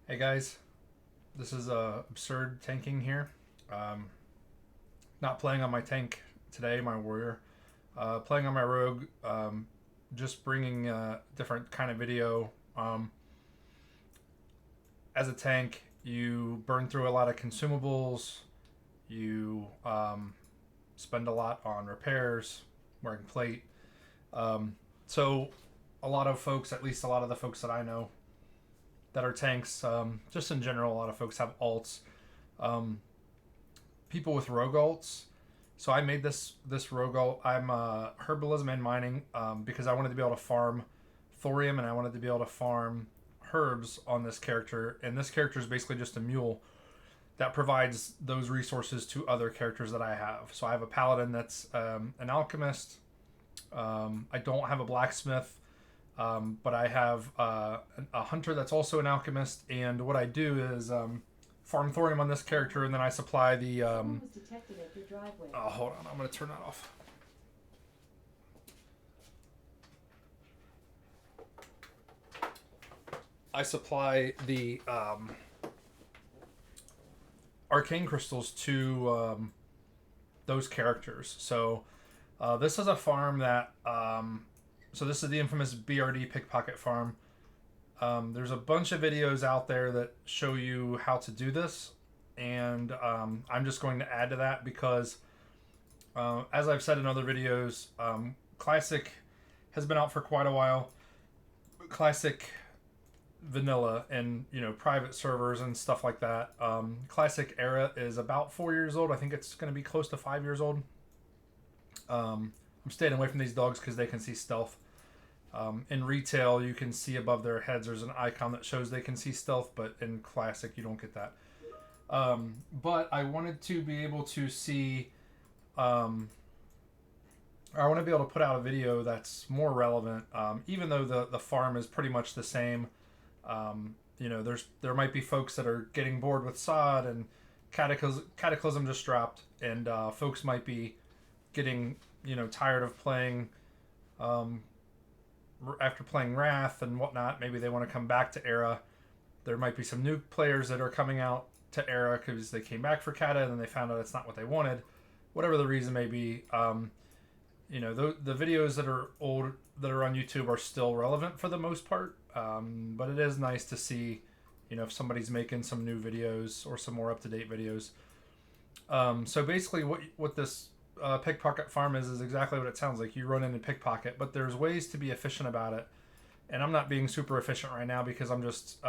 Hey guys, this is absurd tanking here. Um, Not playing on my tank today, my warrior. Playing on my rogue. Just bringing a different kind of video. As a tank, you burn through a lot of consumables. You spend a lot on repairs, wearing plate. So, a lot of folks, at least a lot of the folks that I know, that are tanks. Just in general, a lot of folks have alts. Um, People with rogue alts. So I made this rogue alt. I'm herbalism and mining because I wanted to be able to farm thorium and I wanted to be able to farm herbs on this character. And this character is basically just a mule that provides those resources to other characters that I have. So I have a paladin that's an alchemist. I don't have a blacksmith. But I have a hunter that's also an alchemist, and what I do is farm thorium on this character, and then I supply the. Someone was detected at your driveway. Oh, hold on, I'm gonna turn that off. I supply the arcane crystals to those characters. So this is a farm that. So this is the infamous BRD Pickpocket farm. There's a bunch of videos out there that show you how to do this, and I'm just going to add to that because, as I've said in other videos, Classic has been out for quite a while. Classic vanilla and private servers and stuff like that. Classic era is about 4 years old. I think it's going to be close to 5 years old. I'm staying away from these dogs because they can see stealth. In retail, you can see above their heads there's an icon that shows they can see stealth, but in Classic, you don't get that. But I wanted to be able to see... I want to be able to put out a video that's more relevant, even though the farm is pretty much the same. There might be folks that are getting bored with sod and Cataclysm just dropped, and folks might be getting tired of playing after playing Wrath and whatnot. Maybe they want to come back to Era. There might be some new players that are coming out to Era because they came back for Cata and then they found out it's not what they wanted. Whatever the reason may be, the videos that are old that are on YouTube are still relevant for the most part. But it is nice to see, if somebody's making some new videos or some more up-to-date videos. So basically what this pickpocket farm is exactly what it sounds like. You run in and pickpocket, but there's ways to be efficient about it. And I'm not being super efficient right now because I'm just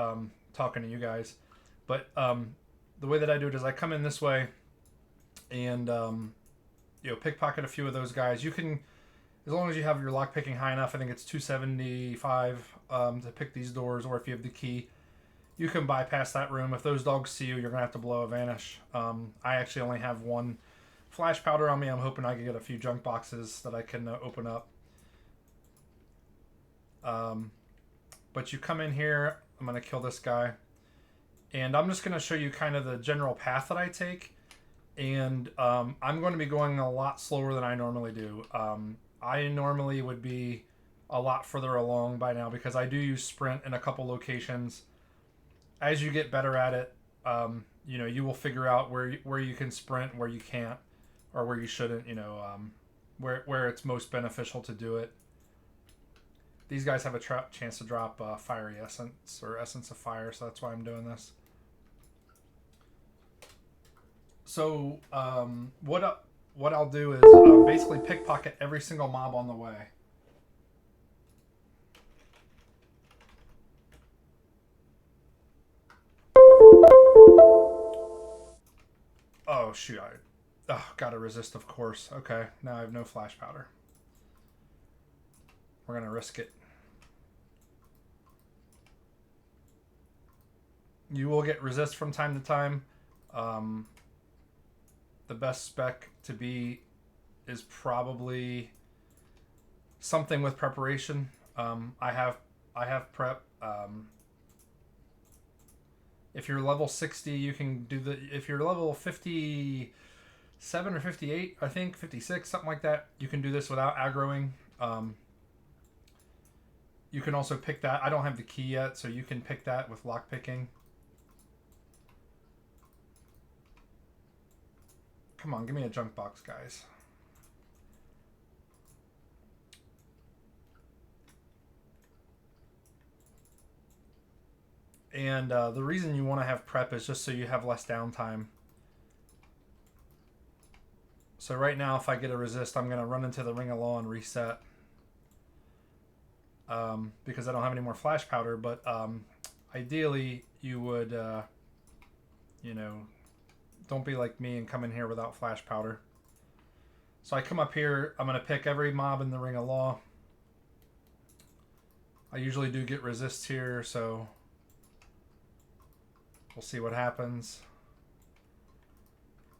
talking to you guys. But the way that I do it is I come in this way and pickpocket a few of those guys. You can, as long as you have your lock picking high enough, I think it's 275 to pick these doors, or if you have the key, you can bypass that room. If those dogs see you, you're gonna have to blow a vanish. I actually only have one flash powder on me. I'm hoping I can get a few junk boxes that I can open up. But you come in here, I'm gonna kill this guy, and I'm just gonna show you kind of the general path that I take. And I'm going to be going a lot slower than I normally do. I normally would be a lot further along by now because I do use sprint in a couple locations. As you get better at it, you will figure out where you can sprint, where you can't, or where you shouldn't. Where it's most beneficial to do it. These guys have a chance to drop fiery essence or essence of fire, so that's why I'm doing this. So what I'll do is basically pickpocket every single mob on the way. Oh shoot! Gotta resist, of course. Okay, now I have no flash powder. We're gonna risk it. You will get resist from time to time. The best spec to be is probably something with preparation. I have prep. If you're level 60, you can do the. If you're level 57 or 58, I think 56, something like that, you can do this without aggroing. You can also pick that. I don't have the key yet, so you can pick that with lock picking. Come on, give me a junk box, guys. And the reason you want to have prep is just so you have less downtime. So right now, if I get a resist, I'm going to run into the Ring of Law and reset. Because I don't have any more flash powder. But ideally, you would, you know, don't be like me and come in here without flash powder. So I come up here. I'm going to pick every mob in the Ring of Law. I usually do get resists here, so we'll see what happens.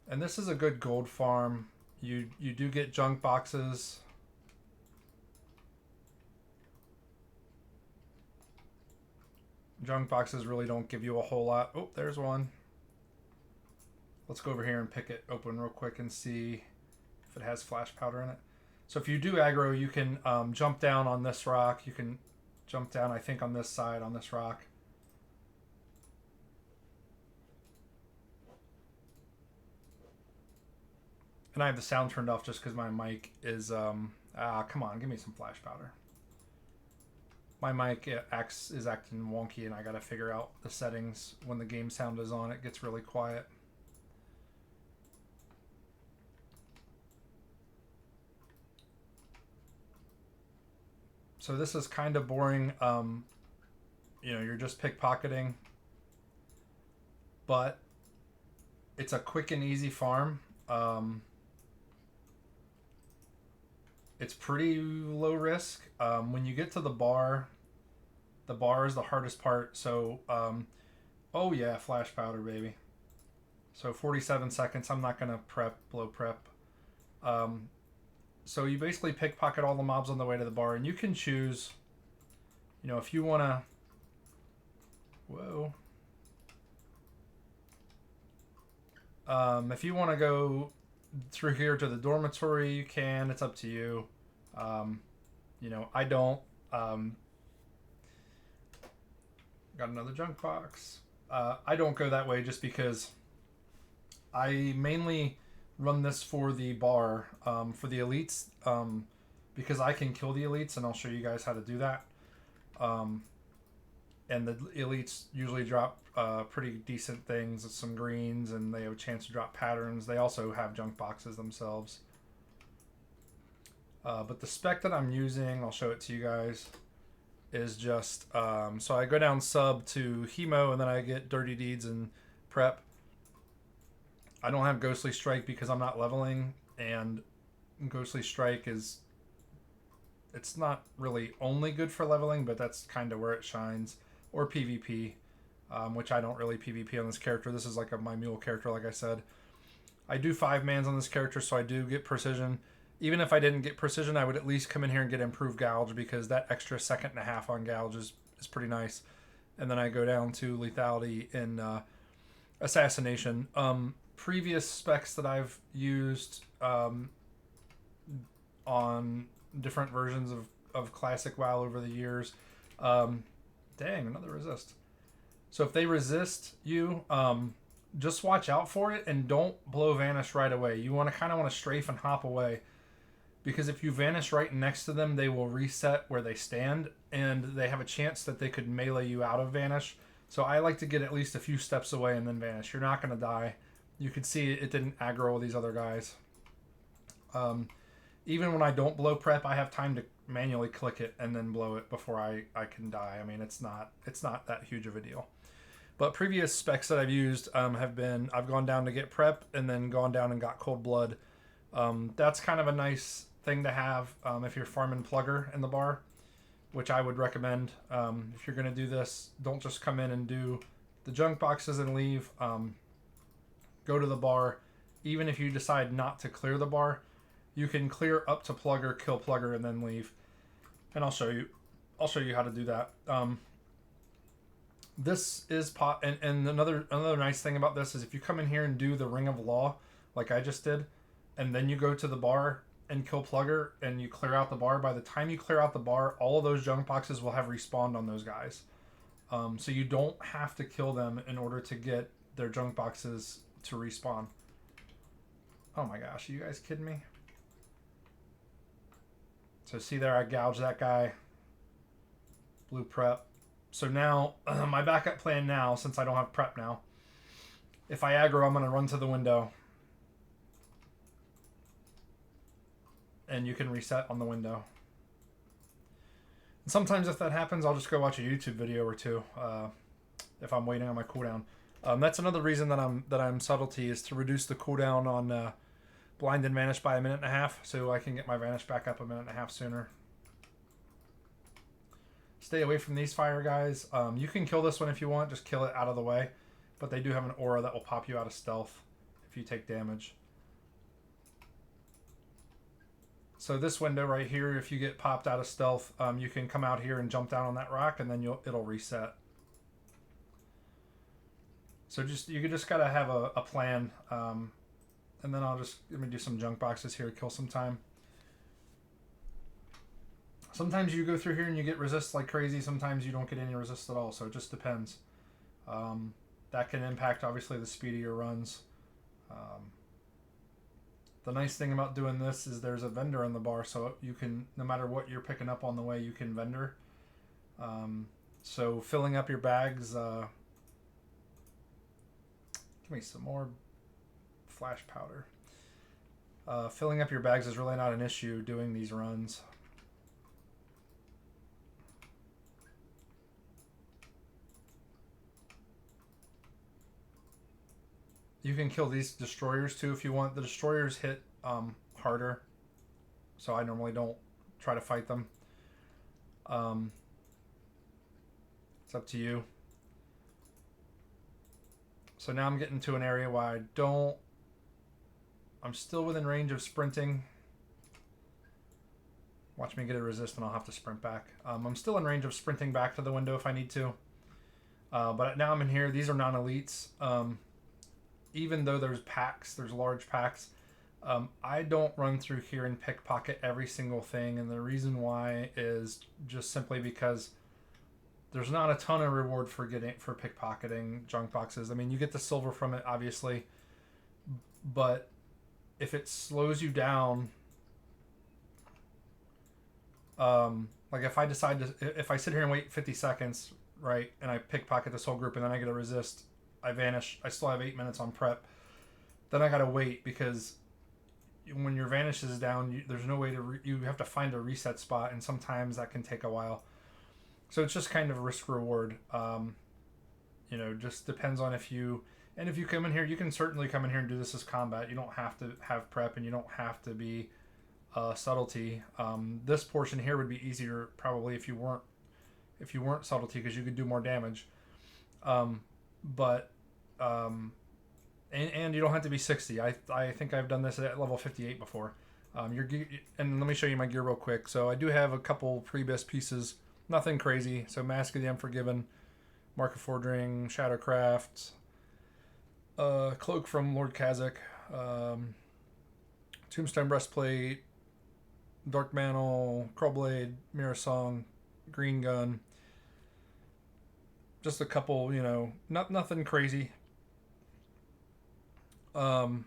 And this is a good gold farm. You do get junk boxes. Junk boxes really don't give you a whole lot. Oh, there's one. Let's go over here and pick it open real quick and see if it has flash powder in it. So if you do aggro, you can jump down on this rock. You can jump down, I think, on this side, on this rock. And I have the sound turned off just because my mic is, come on, give me some flash powder. My mic is acting wonky, and I got to figure out the settings. When the game sound is on, it gets really quiet. So this is kind of boring. You know, you're just pickpocketing. But it's a quick and easy farm. It's pretty low risk. When you get to the bar is the hardest part. So, oh yeah, flash powder, baby. So 47 seconds. I'm not going to blow prep. So you basically pickpocket all the mobs on the way to the bar, and you can choose, you know, if you want to, whoa. If you want to go through here to the dormitory, you can. It's up to you. You know, I don't. Got another junk box. I don't go that way just because I mainly run this for the bar, for the elites, because I can kill the elites, and I'll show you guys how to do that. And the elites usually drop pretty decent things, some greens, and they have a chance to drop patterns. They also have junk boxes themselves. But the spec that I'm using, I'll show it to you guys, is just, so I go down sub to Hemo, and then I get Dirty Deeds and Prep. I don't have Ghostly Strike because I'm not leveling, and Ghostly Strike is, it's not really only good for leveling, but that's kind of where it shines. Or PvP, which I don't really PvP on this character. This is like my mule character, like I said. I do 5-mans on this character, so I do get precision. Even if I didn't get precision, I would at least come in here and get improved gouge, because that extra 1.5 seconds on gouge is pretty nice. And then I go down to lethality in assassination. Previous specs that I've used on different versions of classic WoW over the years. Dang, another resist. So if they resist you, just watch out for it and don't blow vanish right away. You want to kind of want to strafe and hop away, because if you vanish right next to them, they will reset where they stand, and they have a chance that they could melee you out of vanish. So I like to get at least a few steps away and then vanish. You're not going to die. You could see it didn't aggro all these other guys. Even when I don't blow prep, I have time to manually click it and then blow it before I can die. I mean, it's not that huge of a deal. But previous specs that I've used have been, I've gone down to get prep and then gone down and got cold blood. That's kind of a nice thing to have if you're farming plugger in the bar, which I would recommend. If you're going to do this, don't just come in and do the junk boxes and leave. Go to the bar. Even if you decide not to clear the bar, you can clear up to plugger, kill plugger, and then leave. And I'll show you how to do that. This is and another nice thing about this is if you come in here and do the Ring of Law, like I just did, and then you go to the bar and kill plugger and you clear out the bar, by the time you clear out the bar, all of those junk boxes will have respawned on those guys. So you don't have to kill them in order to get their junk boxes to respawn. Oh my gosh, are you guys kidding me? So see there, I gouged that guy. Blue prep. So now, my backup plan now, since I don't have prep now, if I aggro, I'm going to run to the window. And you can reset on the window. And sometimes if that happens, I'll just go watch a YouTube video or two if I'm waiting on my cooldown. That's another reason that I'm subtlety, is to reduce the cooldown on blind and vanish by 1.5 minutes, so I can get my vanish back up 1.5 minutes sooner. Stay away from these fire guys. You can kill this one if you want, just kill it out of the way. But they do have an aura that will pop you out of stealth if you take damage. So this window right here, if you get popped out of stealth, you can come out here and jump down on that rock, and then it'll reset. So you just gotta have a plan. And then let me do some junk boxes here, kill some time. Sometimes you go through here and you get resist like crazy. Sometimes you don't get any resist at all. So it just depends. That can impact obviously the speed of your runs. The nice thing about doing this is there's a vendor in the bar, so you can, no matter what you're picking up on the way, you can vendor. So filling up your bags, give me some more flash powder. Filling up your bags is really not an issue doing these runs. You can kill these destroyers too if you want. The destroyers hit harder, so I normally don't try to fight them. It's up to you. So now I'm getting to an area where I'm still within range of sprinting. Watch me get a resist and I'll have to sprint back. I'm still in range of sprinting back to the window if I need to. But now I'm in here. These are non-elites. Even though there's large packs, I don't run through here and pickpocket every single thing. And the reason why is just simply because there's not a ton of reward for pickpocketing junk boxes. I mean, you get the silver from it, obviously, but if it slows you down, like if I sit here and wait 50 seconds, right, and I pickpocket this whole group and then I get a resist, I vanish, I still have 8 minutes on prep, then I gotta wait, because when your vanish is down, there's no way you have to find a reset spot, and sometimes that can take a while. So it's just kind of risk reward. Just depends on if you come in here, you can certainly come in here and do this as combat. You don't have to have prep, and you don't have to be subtlety. This portion here would be easier probably if you weren't subtlety, because you could do more damage. And you don't have to be 60. I think I've done this at level 58 before. And let me show you my gear real quick. So I do have a couple pre-bis pieces, nothing crazy. So Mask of the Unforgiven, Mark of Fordring, Shadowcraft, Cloak from Lord Kazakh, Tombstone Breastplate, Dark Mantle, Crowblade, Mirror Song, Green Gun. Just a couple, nothing crazy. Nothing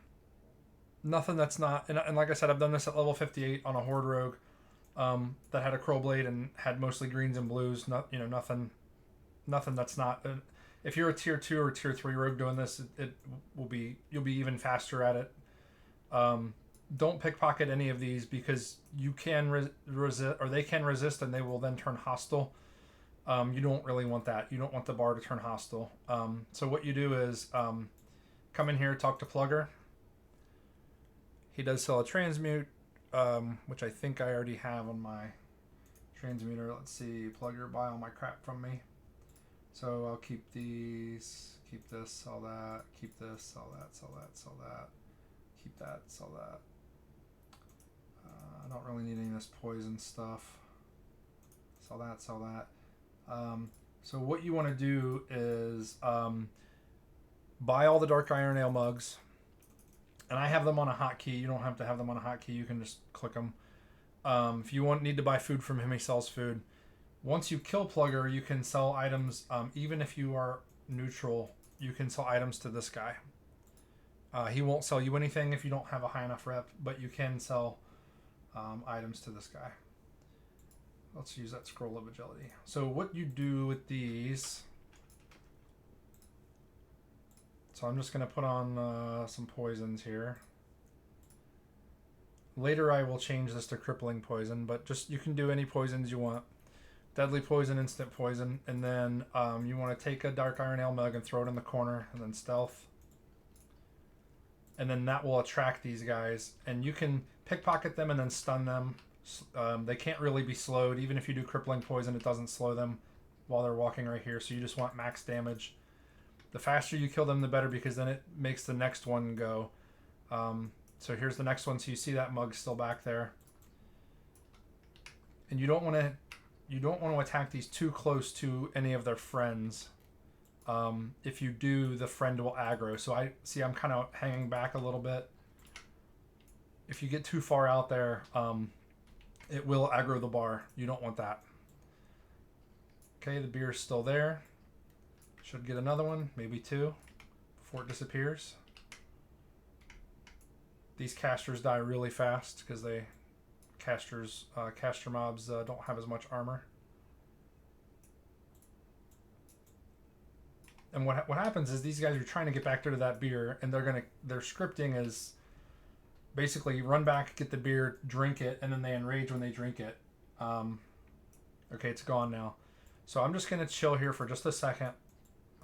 that's not, and like I said, I've done this at level 58 on a Horde Rogue that had a Crowblade and had mostly greens and blues. Nothing that's not. If you're a tier 2 or tier 3 rogue doing this, you'll be even faster at it. Don't pickpocket any of these, because you can resist, or they can resist, and they will then turn hostile. You don't really want that. You don't want the bar to turn hostile. So what you do is come in here, talk to Plugger. He does sell a transmute, which I think I already have on my transmuter. Let's see, Plugger, buy all my crap from me. So I'll keep these, keep this, sell that, keep this, sell that, sell that, sell that, keep that, sell that. I don't really need any of this poison stuff. Sell that, sell that. So what you want to do is buy all the Dark Iron Ale mugs. And I have them on a hotkey. You don't have to have them on a hotkey. You can just click them. If you need to buy food from him, he sells food. Once you kill Plugger, you can sell items. Even if you are neutral, you can sell items to this guy. He won't sell you anything if you don't have a high enough rep, but you can sell items to this guy. Let's use that scroll of agility. So what you do with these... So I'm just going to put on some poisons here. Later I will change this to crippling poison, but just you can do any poisons you want. Deadly poison, instant poison, and then you want to take a dark iron ale mug and throw it in the corner, and then stealth. And then that will attract these guys, and you can pickpocket them and then stun them. They can't really be slowed. Even if you do crippling poison, it doesn't slow them while they're walking right here, so you just want max damage. The faster you kill them, the better, because then it makes the next one go. So here's the next one. So you see that mug still back there, and you don't want to attack these too close to any of their friends. If you do, the friend will aggro. So I'm kind of hanging back a little bit. If you get too far out there, it will aggro the bar. You don't want that. Okay, the beer's still there. Should get another one, maybe two, before it disappears. These casters die really fast because caster mobs don't have as much armor. And what happens is these guys are trying to get back to that beer, and their scripting is basically run back, get the beer, drink it, and then they enrage when they drink it. Okay, it's gone now. So I'm just gonna chill here for just a second.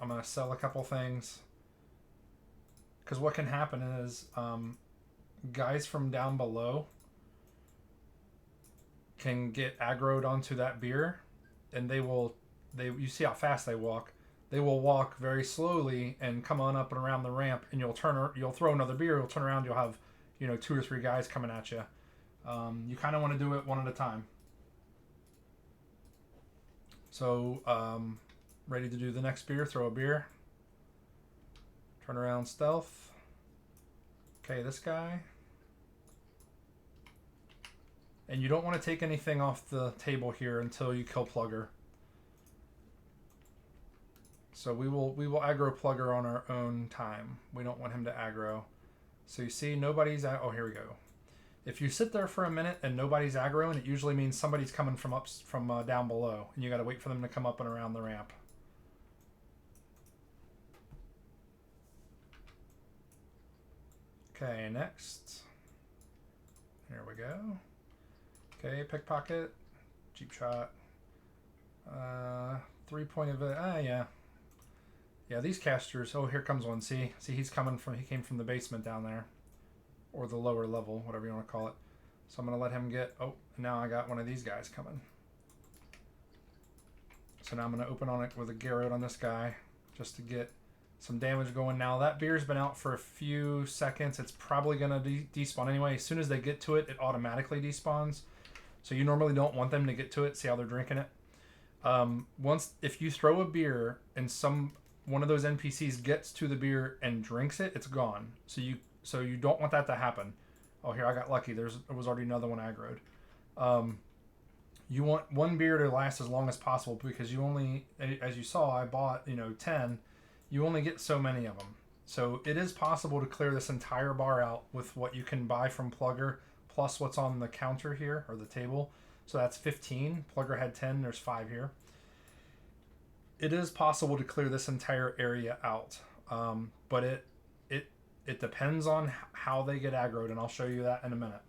I'm gonna sell a couple things, because what can happen is guys from down below can get aggroed onto that beer, and you see how fast they walk. They will walk very slowly and come on up and around the ramp, and you'll throw another beer, you'll turn around, you'll have 2 or 3 guys coming at you. You kind of want to do it one at a time. So ready to do the next beer. Throw a beer, turn around, stealth. Okay, this guy. And you don't want to take anything off the table here until you kill Plugger. So we will aggro Plugger on our own time. We don't want him to aggro. So you see nobody's oh, here we go. If you sit there for a minute and nobody's aggroing, it usually means somebody's coming from down below, and you got to wait for them to come up and around the ramp. Okay, next. Here we go. Okay, pickpocket, cheap shot. 3-point of it. Yeah. Yeah, these casters. Oh, here comes one. See, he came from the basement down there, or the lower level, whatever you want to call it. So I'm gonna let him get. Oh, now I got one of these guys coming. So now I'm gonna open on it with a Garrote on this guy, just to get some damage going. Now that beer's been out for a few seconds. It's probably gonna despawn anyway. As soon as they get to it, it automatically despawns. So you normally don't want them to get to it. See how they're drinking it. If you throw a beer and one of those NPCs gets to the beer and drinks it, it's gone. So you don't want that to happen. Oh, here I got lucky. There was already another one aggroed. You want one beer to last as long as possible, because you only, as you saw, I bought 10. You only get so many of them. So it is possible to clear this entire bar out with what you can buy from Plugger, plus what's on the counter here, or the table. So that's 15. Plugger had 10. There's 5 here. It is possible to clear this entire area out, but it depends on how they get aggroed, and I'll show you that in a minute.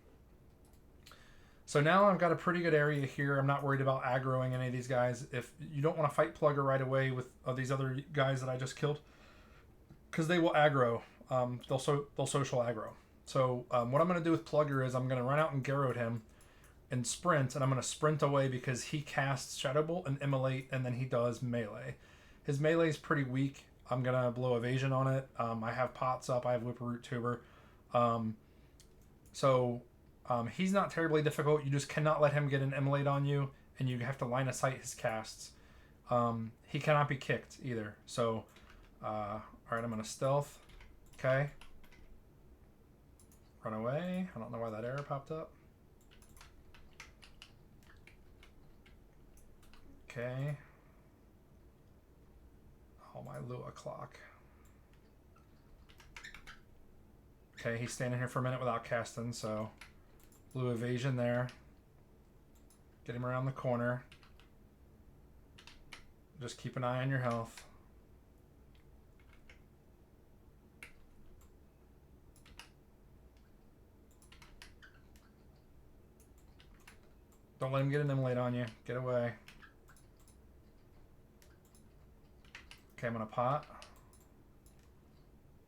So now I've got a pretty good area here. I'm not worried about aggroing any of these guys. If you don't want to fight Plugger right away with these other guys that I just killed, because they will aggro. They'll social aggro. So what I'm going to do with Plugger is I'm going to run out and Garrote him and sprint, and I'm going to sprint away because he casts Shadow Bolt and Immolate, and then he does melee. His melee is pretty weak. I'm going to blow evasion on it. I have pots up. I have Whippoorwick Tuber. He's not terribly difficult. You just cannot let him get an Immolate on you, and you have to line of sight his casts. He cannot be kicked either. So, alright, I'm going to stealth. Okay. Run away. I don't know why that error popped up. Okay. Oh, my Lua clock. Okay, he's standing here for a minute without casting, so blue evasion there. Get him around the corner. Just keep an eye on your health. Don't let him get an immolate on you. Get away. Okay, I'm gonna pot.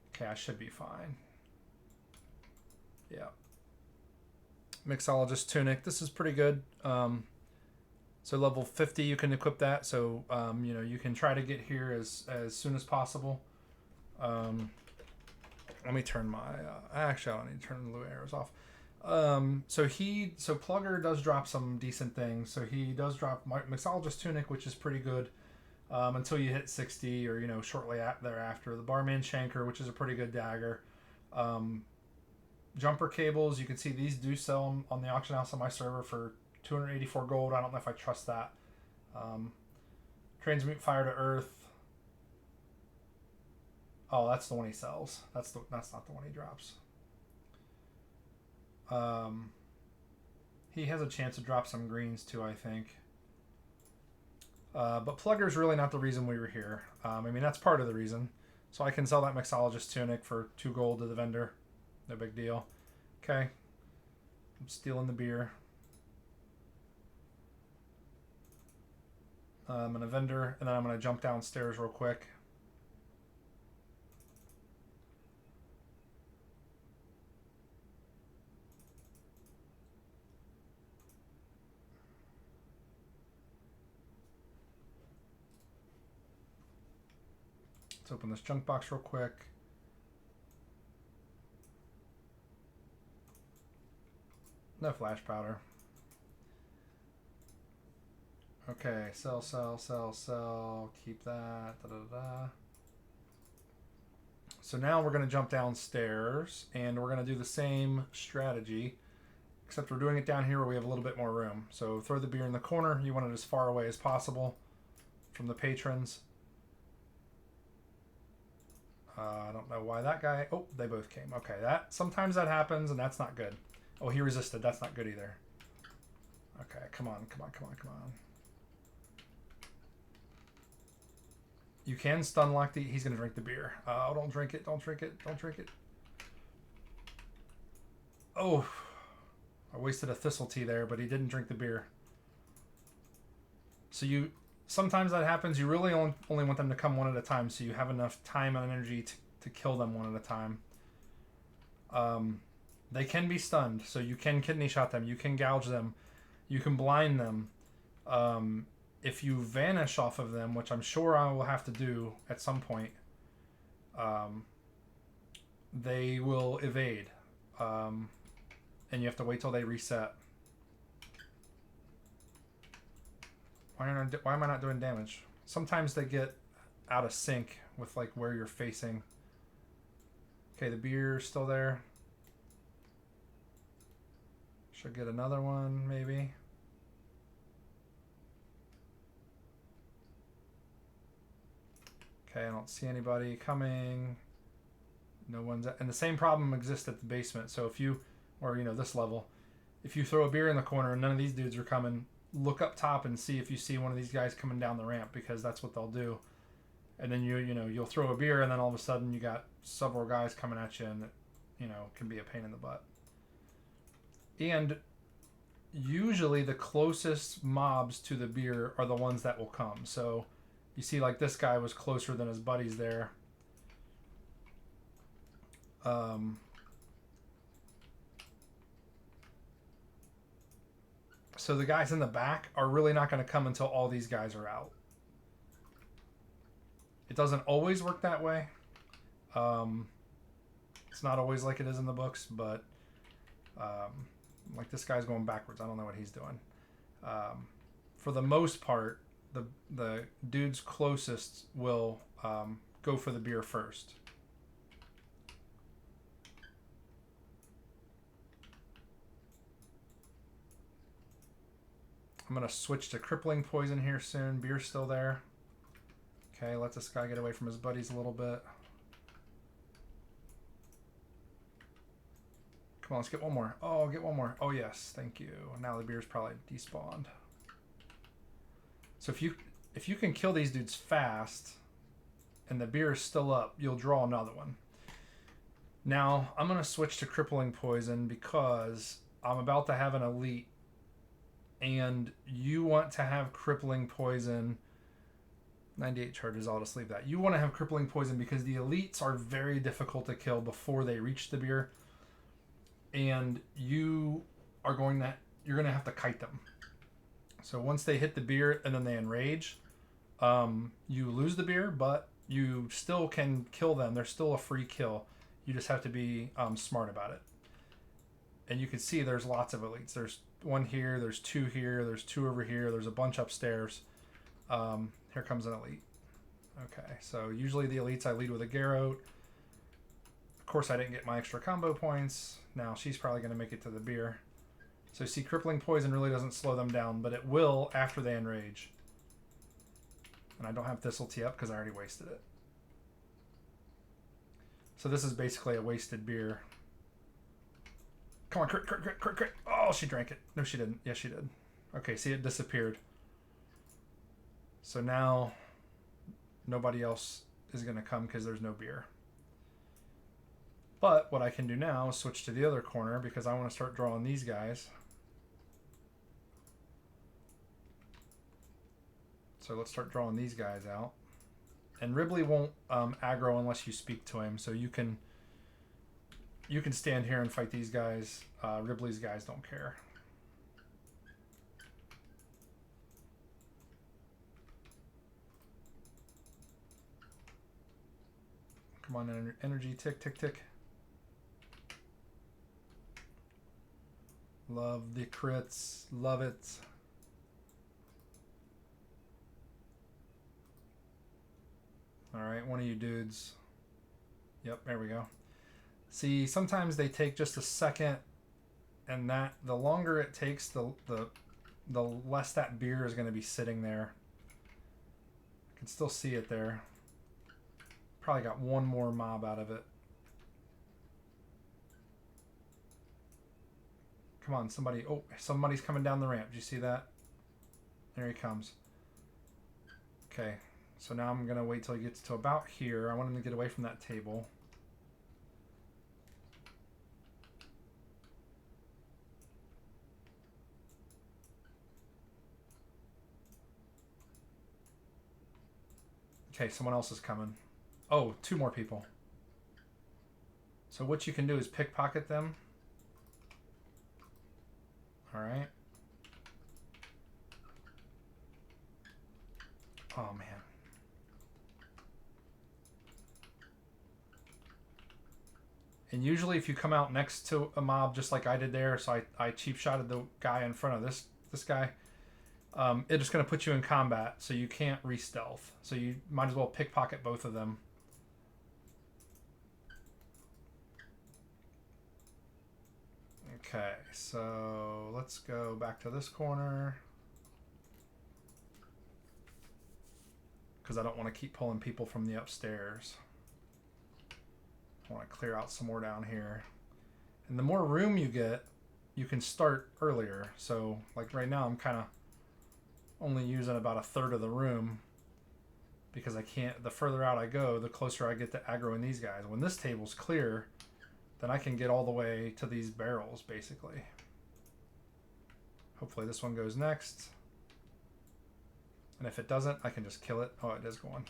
Okay, I should be fine. Yeah. Mixologist Tunic. This is pretty good. So level 50, you can equip that. So, you know, you can try to get here as soon as possible. Let me turn my... actually, I don't need to turn the blue arrows off. So Plugger does drop some decent things. So he does drop Mixologist Tunic, which is pretty good. Until you hit 60 or, you know, shortly thereafter. The Barman Shanker, which is a pretty good dagger. Jumper cables, you can see these do sell on the auction house on my server for 284 gold. I don't know if I trust that. Transmute fire to earth. Oh, that's the one he sells. That's not the one he drops. He has a chance to drop some greens too, I think. But Plugger's really not the reason we were here. I mean, that's part of the reason. So I can sell that Mixologist Tunic for 2 gold to the vendor. No big deal. Okay. I'm stealing the beer. I'm going to vendor, and then I'm going to jump downstairs real quick. Let's open this junk box real quick. No flash powder. Okay, sell. Keep that. So now we're going to jump downstairs, and we're going to do the same strategy, except we're doing it down here where we have a little bit more room. So throw the beer in the corner. You want it as far away as possible from the patrons. I don't know why that guy... Oh, they both came. Okay, sometimes that happens, and that's not good. Oh, he resisted. That's not good either. Okay, come on. You can stun lock the... He's going to drink the beer. Oh, don't drink it. Oh, I wasted a thistle tea there, but he didn't drink the beer. So sometimes that happens. You really only want them to come one at a time, so you have enough time and energy to kill them one at a time. They can be stunned, so you can kidney shot them. You can gouge them. You can blind them. If you vanish off of them, which I'm sure I will have to do at some point, they will evade. And you have to wait till they reset. Why am I not doing damage? Sometimes they get out of sync with like where you're facing. Okay, the beer's still there. Should get another one, maybe. Okay, I don't see anybody coming. No one's... And the same problem exists at the basement. So if you... Or, you know, this level. If you throw a beer in the corner and none of these dudes are coming, look up top and see if you see one of these guys coming down the ramp, because that's what they'll do. And then you'll throw a beer, and then all of a sudden you got several guys coming at you, and it, can be a pain in the butt. And usually the closest mobs to the beer are the ones that will come. So you see, like, this guy was closer than his buddies there. So the guys in the back are really not going to come until all these guys are out. It doesn't always work that way. It's not always like it is in the books, but like this guy's going backwards. I don't know what he's doing. For the most part, the dudes closest will go for the beer first. I'm going to switch to crippling poison here soon. Beer's still there. Okay, let this guy get away from his buddies a little bit. Come on, let's get one more. Oh, get one more. Oh, yes. Thank you. Now the beer's probably despawned. So if you can kill these dudes fast and the beer is still up, you'll draw another one. Now, I'm going to switch to crippling poison because I'm about to have an elite and you want to have crippling poison. 98 charges, I'll just leave that. You want to have crippling poison because the elites are very difficult to kill before they reach the beer. And you're going to have to kite them. So once they hit the beer and then they enrage, you lose the beer, but you still can kill them. They're still a free kill. You just have to be smart about it. And you can see there's lots of elites. There's one here, there's two here, there's two over here, there's a bunch upstairs. Here comes an elite. Okay, so usually the elites I lead with a Garrote. Of course, I didn't get my extra combo points. Now she's probably going to make it to the beer. So you see, crippling poison really doesn't slow them down, but it will after they enrage. And I don't have Thistle Tea up because I already wasted it. So this is basically a wasted beer. Come on, crit, crit, crit, crit, crit. Oh, she drank it. No, she didn't. Yes, she did. Okay, see, it disappeared. So now nobody else is going to come because there's no beer. But what I can do now is switch to the other corner because I want to start drawing these guys. So let's start drawing these guys out. And Ribley won't aggro unless you speak to him. So you can stand here and fight these guys. Ribley's guys don't care. Come on, energy, tick, tick, tick. Love the crits, love it. All right, one of you dudes. Yep, there we go. See, sometimes they take just a second, and that the longer it takes, the less that beer is going to be sitting there. I can still see it there. Probably got one more mob out of it. Come on, somebody. Oh, somebody's coming down the ramp. Do you see that? There he comes. Okay, so now I'm going to wait till he gets to about here. I want him to get away from that table. Okay, someone else is coming. Oh, two more people. So what you can do is pickpocket them. All right. Oh, man. And usually if you come out next to a mob, just like I did there, so I cheap shotted the guy in front of this guy, it's just going to put you in combat, so you can't re-stealth. So you might as well pickpocket both of them. Okay, so let's go back to this corner. Because I don't want to keep pulling people from the upstairs. I want to clear out some more down here. And the more room you get, you can start earlier. So, like right now, I'm kind of only using about a third of the room. Because I can't, the further out I go, the closer I get to aggroing these guys. When this table's clear, then I can get all the way to these barrels, basically. Hopefully this one goes next. And if it doesn't, I can just kill it. Oh, it is going.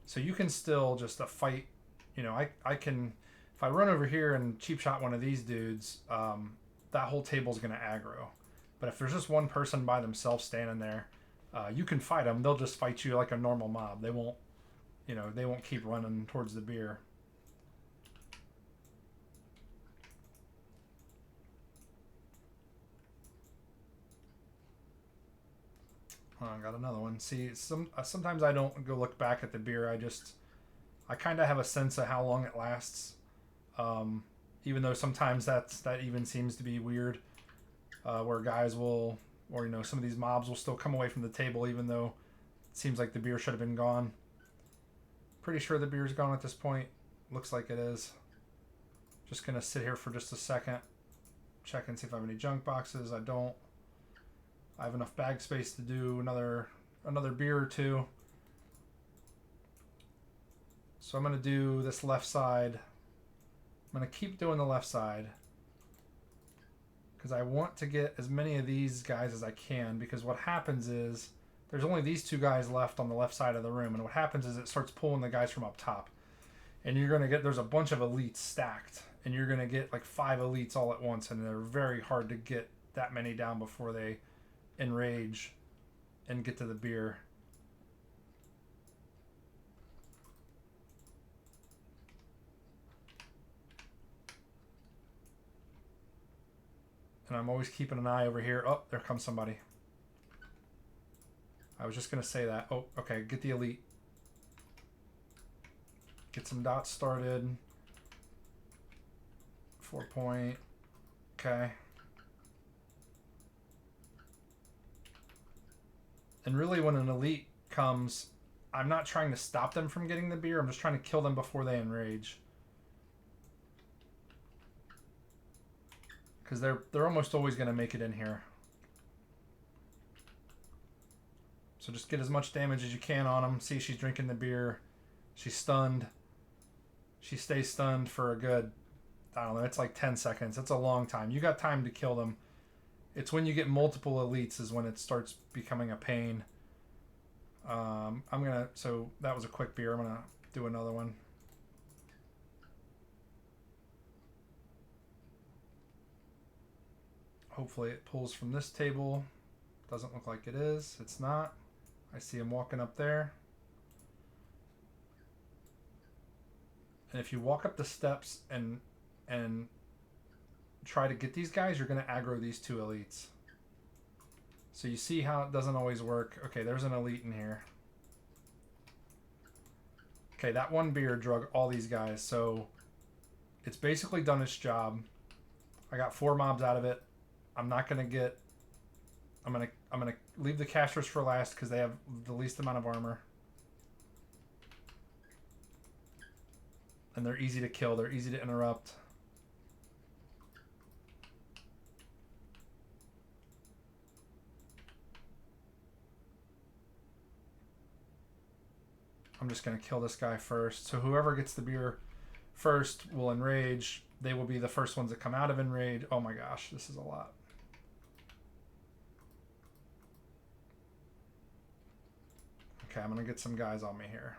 So you can still just fight. You know, I can, if I run over here and cheap shot one of these dudes, that whole table's going to aggro. But if there's just one person by themselves standing there, you can fight them. They'll just fight you like a normal mob. They won't, you know, they won't keep running towards the beer. Oh, I got another one. See, sometimes I don't go look back at the beer. I kind of have a sense of how long it lasts. Even though sometimes that even seems to be weird, where guys will, or you know, some of these mobs will still come away from the table even though it seems like the beer should have been gone. Pretty sure the beer's gone at this point. Looks like it is. Just gonna sit here for just a second. check and see if I have any junk boxes. I don't. I have enough bag space to do another beer or two. So I'm going to do this left side. I'm going to keep doing the left side because I want to get as many of these guys as I can, because what happens is there's only these two guys left on the left side of the room, and what happens is it starts pulling the guys from up top. And you're going to get, there's a bunch of elites stacked, and you're going to get like 5 elites all at once, and they're very hard to get that many down before they enrage and get to the beer. And I'm always keeping an eye over here. Oh, there comes somebody. I was just going to say that. Oh, okay, get the elite. Get some dots started. 4 point. Okay. And really when an elite comes, I'm not trying to stop them from getting the beer. I'm just trying to kill them before they enrage. Because they're almost always going to make it in here. So just get as much damage as you can on them. See, she's drinking the beer. She's stunned. She stays stunned for a good, I don't know, it's like 10 seconds. It's a long time. You got time to kill them. It's when you get multiple elites is when it starts becoming a pain. So that was a quick beer. I'm going to do another one. Hopefully it pulls from this table. Doesn't look like it is. It's not. I see him walking up there. And if you walk up the steps and try to get these guys, you're going to aggro these 2 elites. So you see how it doesn't always work. Okay, there's an elite in here. Okay, that one beer drug all these guys. So it's basically done its job. I got 4 mobs out of it. I'm not going to get... I'm going to leave the casters for last because they have the least amount of armor. And they're easy to kill. They're easy to interrupt. I'm just going to kill this guy first. So whoever gets the beer first will enrage. They will be the first ones that come out of enrage. Oh my gosh, this is a lot. Okay, I'm going to get some guys on me here.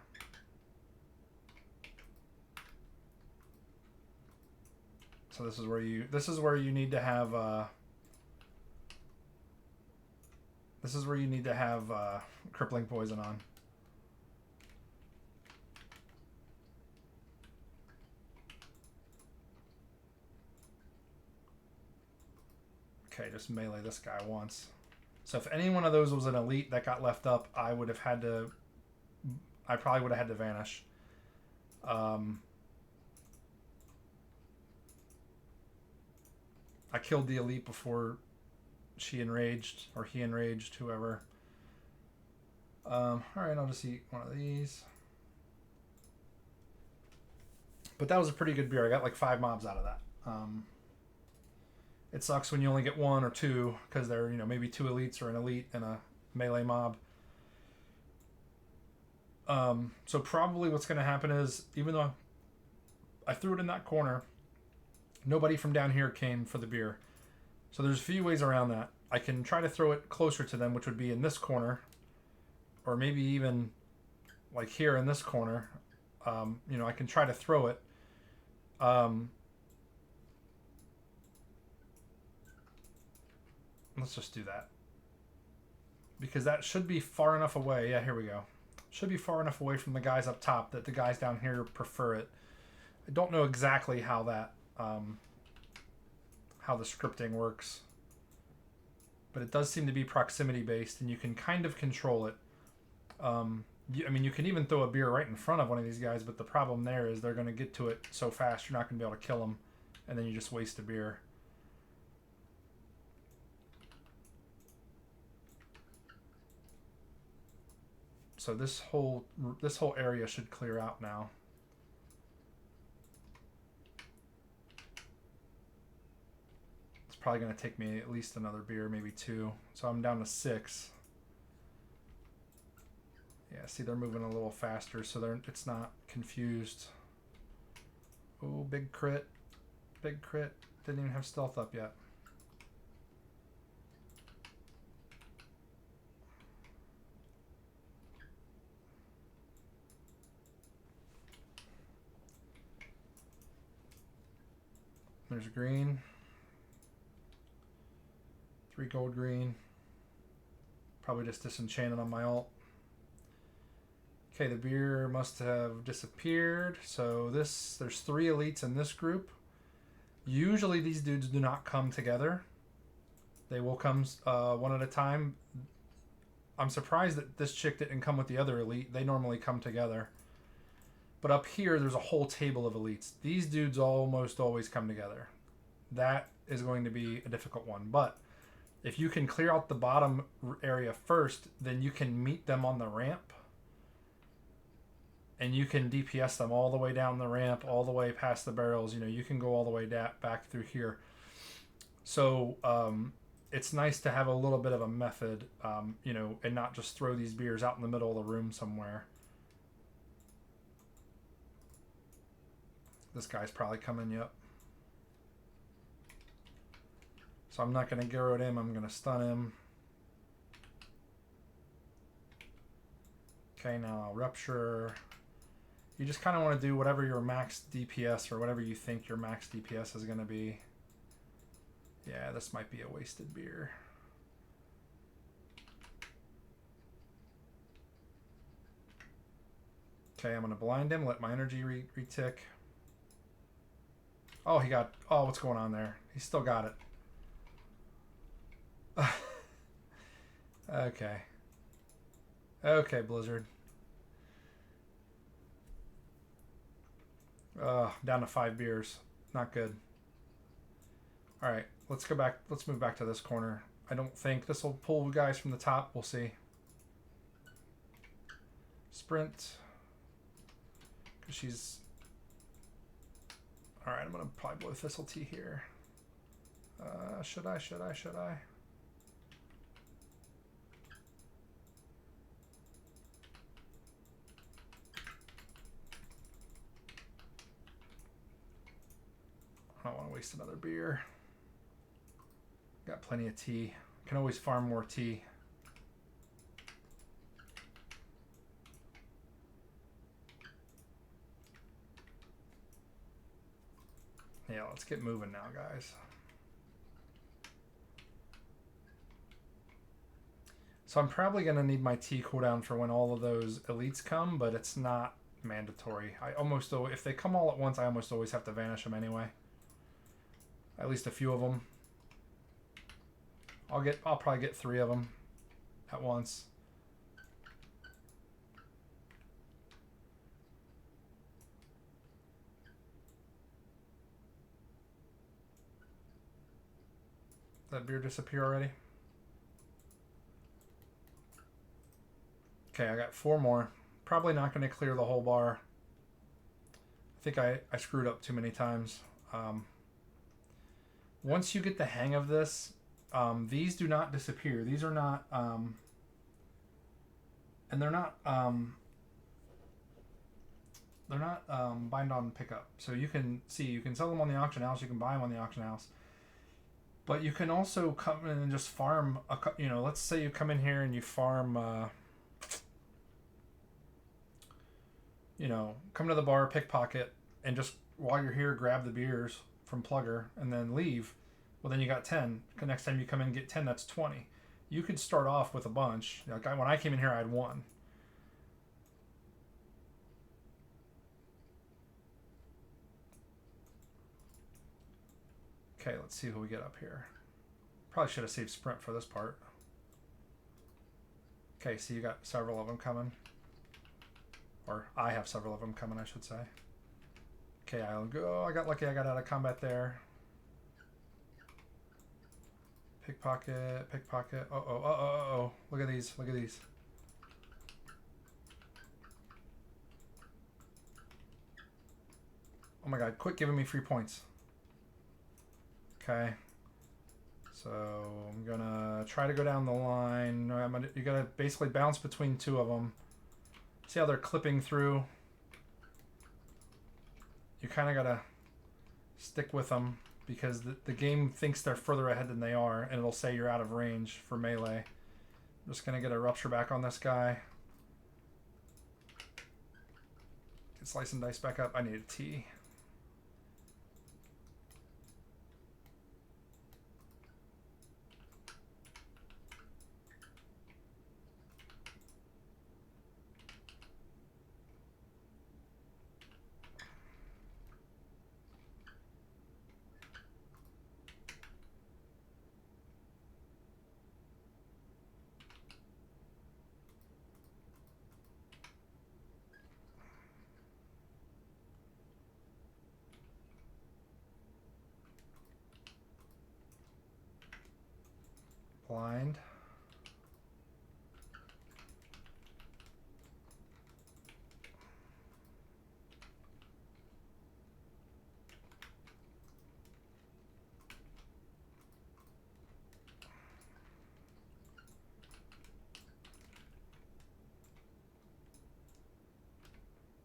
So this is where you need to have crippling poison on. Okay, just melee this guy once. So if any one of those was an elite that got left up, I probably would have had to vanish. I killed the elite before she enraged, or he enraged, whoever. Alright, I'll just eat one of these. But that was a pretty good beer. I got like 5 mobs out of that. It sucks when you only get 1 or 2, because they're, maybe 2 elites or an elite and a melee mob. So probably what's going to happen is, even though I threw it in that corner, nobody from down here came for the beer. So there's a few ways around that. I can try to throw it closer to them, which would be in this corner, or maybe even like here in this corner. I can try to throw it. Let's just do that. Because that should be far enough away. Yeah, here we go. Should be far enough away from the guys up top that the guys down here prefer it. I don't know exactly how that, how the scripting works. But it does seem to be proximity based, and you can kind of control it. You can even throw a beer right in front of one of these guys, but the problem there is they're going to get to it so fast you're not going to be able to kill them, and then you just waste a beer. So this whole area should clear out now. probably going to take me at least another beer, maybe 2. So I'm down to 6. Yeah, see, they're moving a little faster, so it's not confused. Oh, big crit. Big crit. Didn't even have stealth up yet. There's green. 3 gold green. Probably just disenchanted on my ult. Okay, the beer must have disappeared. So there's 3 elites in this group. Usually these dudes do not come together. They will come one at a time. I'm surprised that this chick didn't come with the other elite. They normally come together. But up here, there's a whole table of elites. These dudes almost always come together. That is going to be a difficult one. But if you can clear out the bottom area first, then you can meet them on the ramp. And you can DPS them all the way down the ramp, all the way past the barrels. You know, you can go all the way back through here. So it's nice to have a little bit of a method, you know, and not just throw these beers out in the middle of the room somewhere. This guy's probably coming, yep. So I'm not going to go at him. I'm going to stun him. Okay, now I'll rupture. You just kind of want to do whatever your max DPS or whatever you think your max DPS is going to be. Yeah, this might be a wasted beer. Okay, I'm going to blind him, let my energy retick. Oh, he got... Oh, what's going on there? He still got it. Okay. Okay, Blizzard. Down to 5 beers. Not good. Alright, let's go back. Let's move back to this corner. I don't think this will pull guys from the top. We'll see. Sprint. Because she's... Alright, I'm going to probably blow Thistle Tea here. Should I? I don't want to waste another beer. Got plenty of tea. Can always farm more tea. Yeah, let's get moving now, guys. So I'm probably going to need my tea cooldown for when all of those elites come, but it's not mandatory. I almost, if they come all at once, I almost always have to vanish them anyway. At least a few of them. I'll probably get 3 of them at once. Did that beer disappear already? Okay, I got 4 more. Probably not going to clear the whole bar. I think I screwed up too many times. Once you get the hang of this, these do not disappear. These are not, and they're not bind on pickup. So you can see, you can sell them on the auction house. You can buy them on the auction house. But you can also come in and just farm, you know, let's say you come in here and you farm, you know, come to the bar, pickpocket, and just while you're here, grab the beers from Plugger and then leave. Well, then you got 10. Next time you come in and get 10, that's 20. You could start off with a bunch. Like when I came in here, I had 1. Okay, let's see who we get up here. Probably should have saved sprint for this part. Okay, so you got several of them coming. Or I have several of them coming, I should say. Okay, I'll go. I got lucky. I got out of combat there. Pickpocket, pickpocket. Uh-oh. Look at these. Look at these. Oh my god, quit giving me free points. Okay. So I'm gonna try to go down the line. You gotta basically bounce between two of them. See how they're clipping through? You kind of gotta stick with them because the game thinks they're further ahead than they are, and it'll say you're out of range for melee. I'm just gonna get a rupture back on this guy. Get slice and dice back up. I need a T. Blind.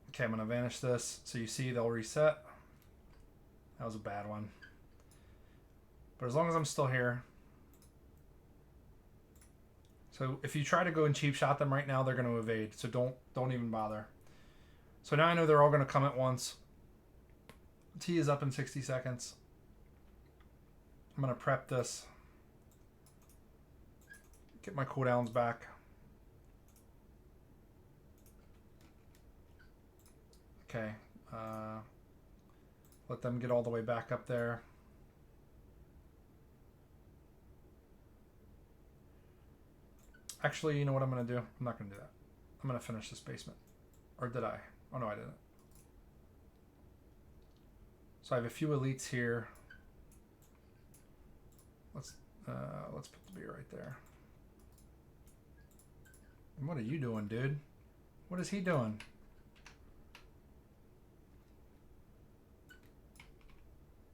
Okay, I'm going to vanish this. So you see they'll reset. That was a bad one. But as long as I'm still here. So if you try to go and cheap shot them right now, they're going to evade. So don't even bother. So now I know they're all going to come at once. T is up in 60 seconds. I'm going to prep this. Get my cooldowns back. Okay. Let them get all the way back up there. Actually, you know what I'm going to do? I'm not going to do that. I'm going to finish this basement. Or did I? Oh, no, I didn't. So I have a few elites here. Let's put the beer right there. And what are you doing, dude? What is he doing?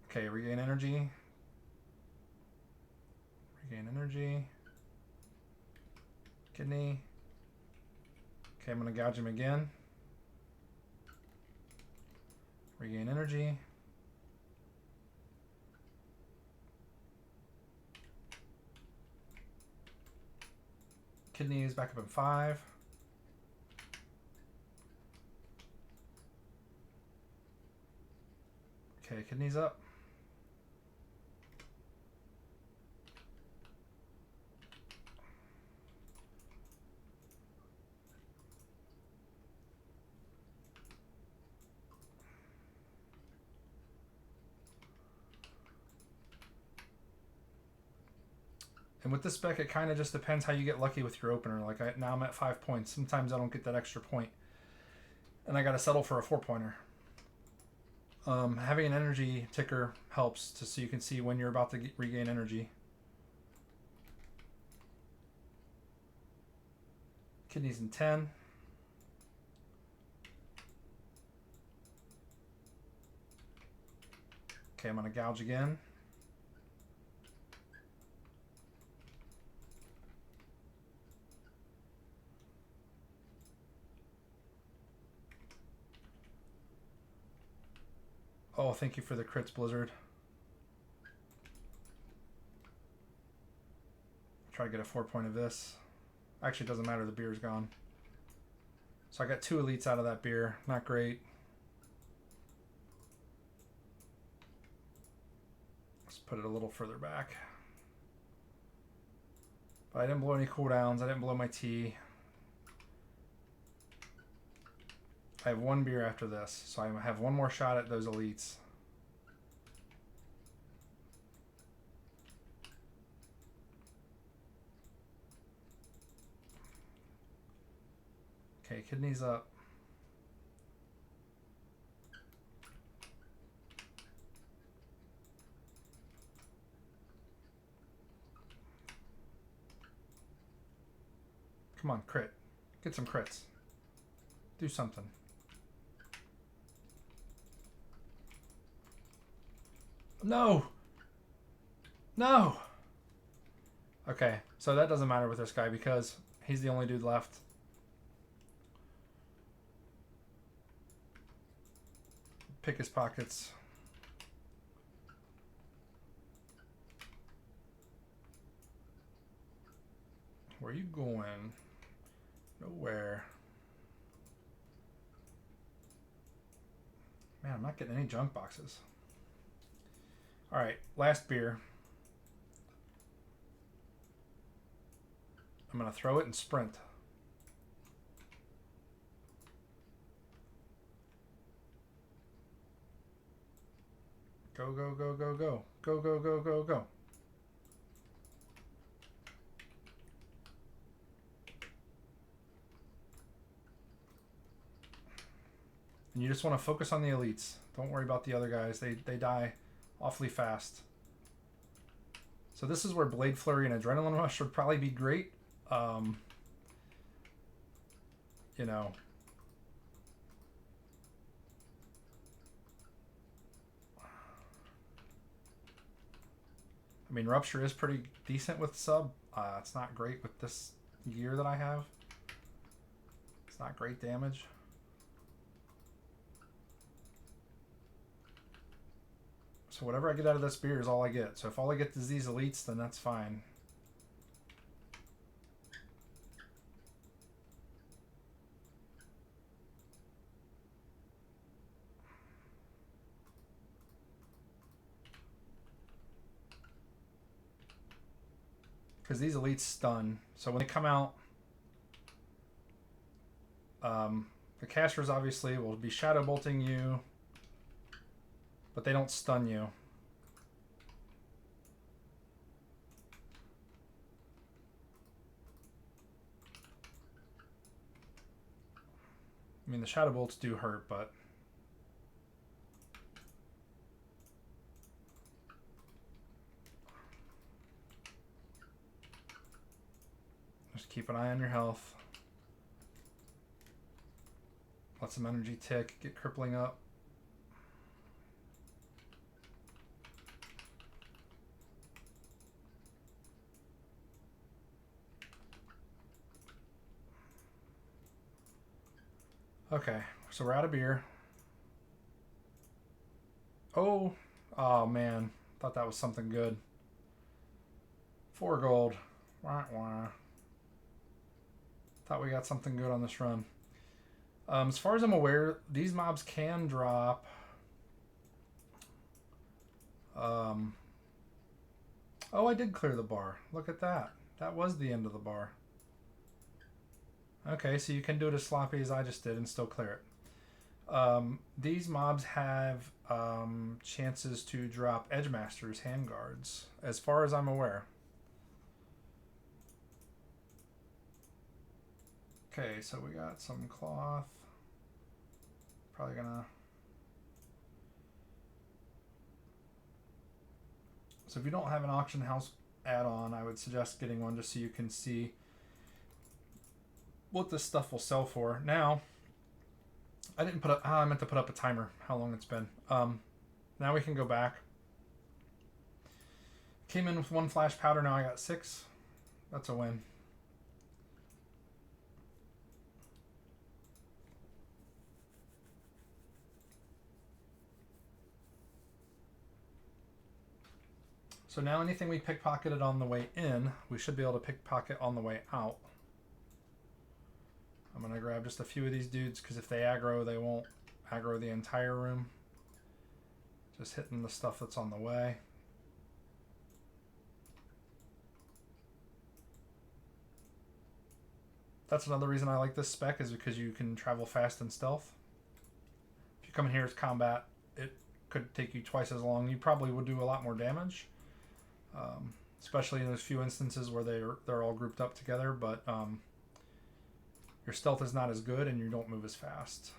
Okay, regain energy. Regain energy. Kidney. Okay, I'm going to gouge him again. Regain energy. Kidneys back up in 5. Okay, kidneys up. And with this spec, it kind of just depends how you get lucky with your opener. Like now I'm at 5 points. Sometimes I don't get that extra point. And I got to settle for a 4-pointer. Having an energy ticker helps so you can see when you're about to regain energy. Kidneys in 10. Okay, I'm going to gouge again. Oh, thank you for the crits, Blizzard. Try to get a 4-point of this. Actually, it doesn't matter. The beer's gone. So I got 2 elites out of that beer. Not great. Let's put it a little further back. But I didn't blow any cooldowns. I didn't blow my tea. I have 1 beer after this, so I have 1 more shot at those elites. Okay, kidneys up. Come on, crit. Get some crits. Do something. No! No! Okay, so that doesn't matter with this guy because he's the only dude left. Pick his pockets. Where are you going? Nowhere. Man, I'm not getting any junk boxes. Alright, last beer. I'm going to throw it and sprint. Go, go, go, go, go. Go, go, go, go, go. And you just want to focus on the elites. Don't worry about the other guys. They die awfully fast. So this is where Blade Flurry and Adrenaline Rush would probably be great. You know. I mean, Rupture is pretty decent with sub. It's not great with this gear that I have. It's not great damage. So whatever I get out of this beer is all I get. So if all I get is these elites, then that's fine. Because these elites stun. So when they come out, the casters obviously will be shadow bolting you, but they don't stun you. I mean, the shadow bolts do hurt, but just keep an eye on your health. Let some energy tick, get crippling up. Okay, so we're out of beer. Oh man, thought that was something good. 4 gold. Wah, wah. Thought we got something good on this run. As far as I'm aware, these mobs can drop. Oh, I did clear the bar. Look at that. That was the end of the bar. Okay, so you can do it as sloppy as I just did and still clear it. These mobs have chances to drop Edgemasters handguards, as far as I'm aware. Okay, so we got some cloth. Probably gonna... So if you don't have an auction house add-on, I would suggest getting one just so you can see what this stuff will sell for. Now, I didn't put up... I meant to put up a timer, how long it's been. Now we can go back. Came in with 1 flash powder, now I got 6. That's a win. So now anything we pickpocketed on the way in, we should be able to pickpocket on the way out. I'm going to grab just a few of these dudes because if they aggro, they won't aggro the entire room. Just hitting the stuff that's on the way. That's another reason I like this spec, is because you can travel fast and stealth. If you come in here as combat, it could take you twice as long. You probably would do a lot more damage. Especially in those few instances where they're all grouped up together, but your stealth is not as good and you don't move as fast.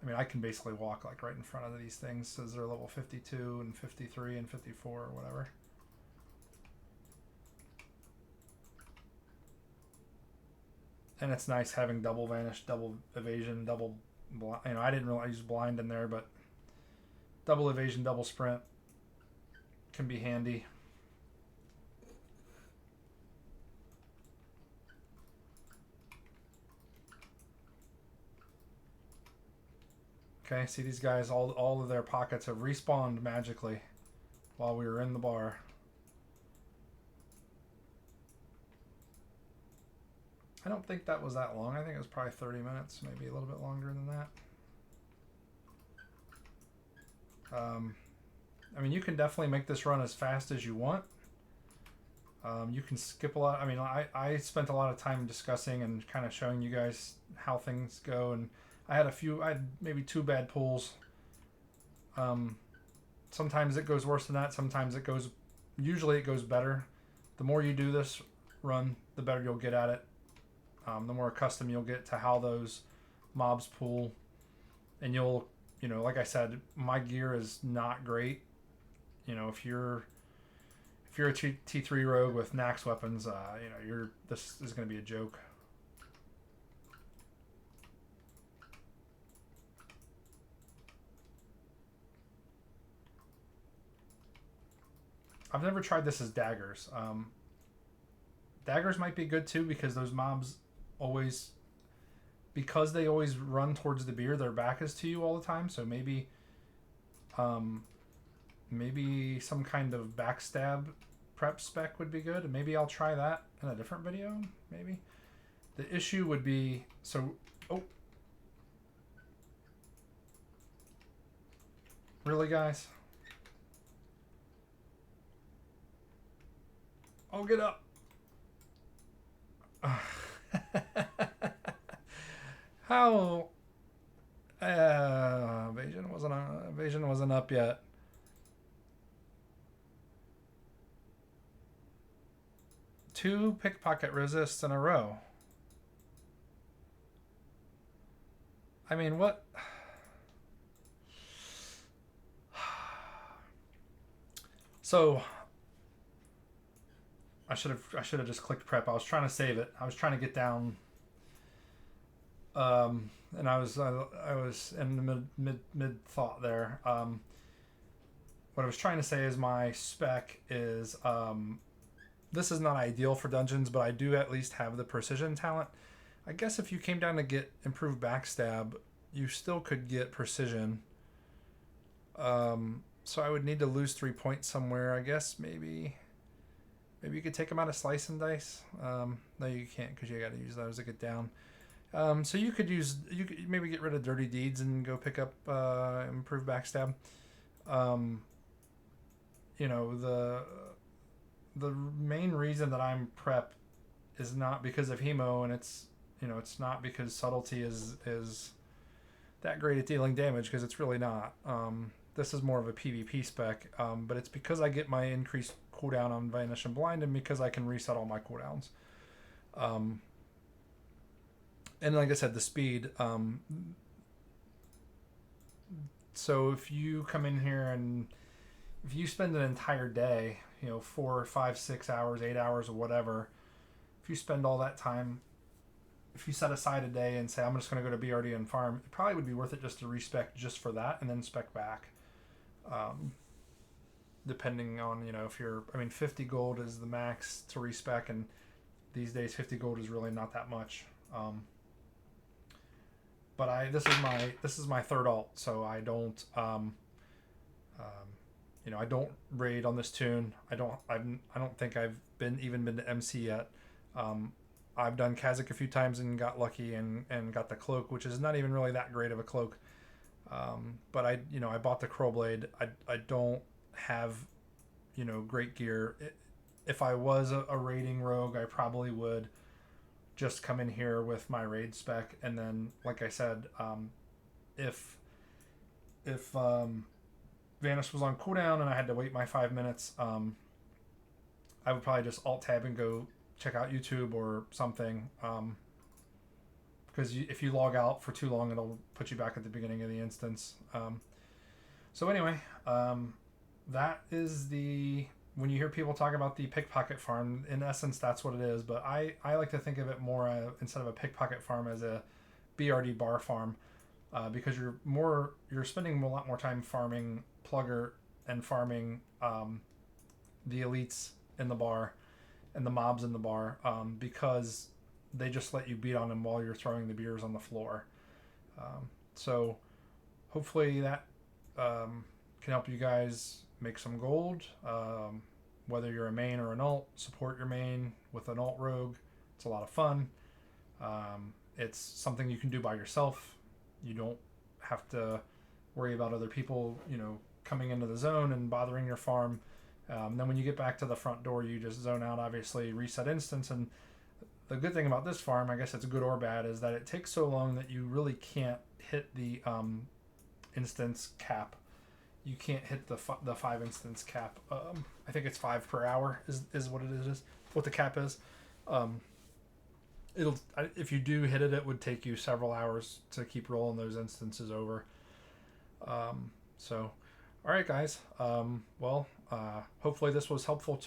I mean, I can basically walk like right in front of these things as they're level 52 and 53 and 54 or whatever. And it's nice having double vanish, double evasion, double blind. You know, I didn't really use blind in there, but double evasion, double sprint can be handy. Okay, see these guys, all of their pockets have respawned magically while we were in the bar. I don't think that was that long. I think it was probably 30 minutes, maybe a little bit longer than that. I mean, you can definitely make this run as fast as you want. You can skip a lot. I mean, I spent a lot of time discussing and kind of showing you guys how things go, and I had maybe 2 bad pulls. Sometimes it goes worse than that. Sometimes usually it goes better. The more you do this run, the better you'll get at it. The more accustomed you'll get to how those mobs pull, and like I said, my gear is not great. If you're a T3 rogue with Nax weapons, this is going to be a joke. I've never tried this as daggers. Daggers might be good too because those mobs because they always run towards the beer, their back is to you all the time. So maybe some kind of backstab prep spec would be good. Maybe I'll try that in a different video. Maybe the issue would be really, guys. Oh, get up. How? Evasion wasn't up yet. Two pickpocket resists in a row. I mean, what? So I should have just clicked prep. I was trying to save it. I was trying to get down. And I was in the mid thought there. What I was trying to say is my spec is this is not ideal for dungeons, but I do at least have the precision talent. I guess if you came down to get improved backstab, you still could get precision. So I would need to lose 3 points somewhere. I guess maybe you could take them out of slice and dice. No, you can't because you got to use those to get down. So you could maybe get rid of dirty deeds and go pick up improved backstab. The main reason that I'm prep is not because of hemo, and it's not because subtlety is that great at dealing damage, because it's really not. This is more of a PvP spec, but it's because I get my increased cooldown on Vanish and Blind, and because I can reset all my cooldowns. And like I said, the speed. So if you come in here and if you spend an entire day, 4, 5, 6 hours, 8 hours, or whatever, if you spend all that time, if you set aside a day and say, I'm just going to go to BRD and farm, it probably would be worth it just to respec just for that and then spec back. Depending on, if you're, 50 gold is the max to respec, and these days 50 gold is really not that much. But this is my third alt, so I don't I don't raid on this tune. I don't think I've been to MC yet. I've done Kazakh a few times and got lucky and got the cloak, which is not even really that great of a cloak. But I bought the Crowblade. I don't have great gear. If I was a raiding rogue, I probably would just come in here with my raid spec, and then, like I said, if Vanish was on cooldown and I had to wait my 5 minutes, I would probably just alt tab and go check out YouTube or something, because if you log out for too long, it'll put you back at the beginning of the instance. So anyway, that is when you hear people talk about the pickpocket farm, in essence, that's what it is. But I like to think of it more instead of a pickpocket farm as a BRD bar farm, because you're spending a lot more time farming plugger and farming the elites in the bar and the mobs in the bar, because they just let you beat on them while you're throwing the beers on the floor. So hopefully that can help you guys make some gold. Whether you're a main or an alt, support your main with an alt rogue. It's a lot of fun. It's something you can do by yourself. You don't have to worry about other people, coming into the zone and bothering your farm. Then when you get back to the front door, you just zone out, obviously, reset instance. And the good thing about this farm, I guess it's good or bad, is that it takes so long that you really can't hit the instance cap. You can't hit the 5 instance cap. I think it's 5 per hour is what it is, what the cap is. If you do hit it, it would take you several hours to keep rolling those instances over. So, all right, guys. Hopefully this was helpful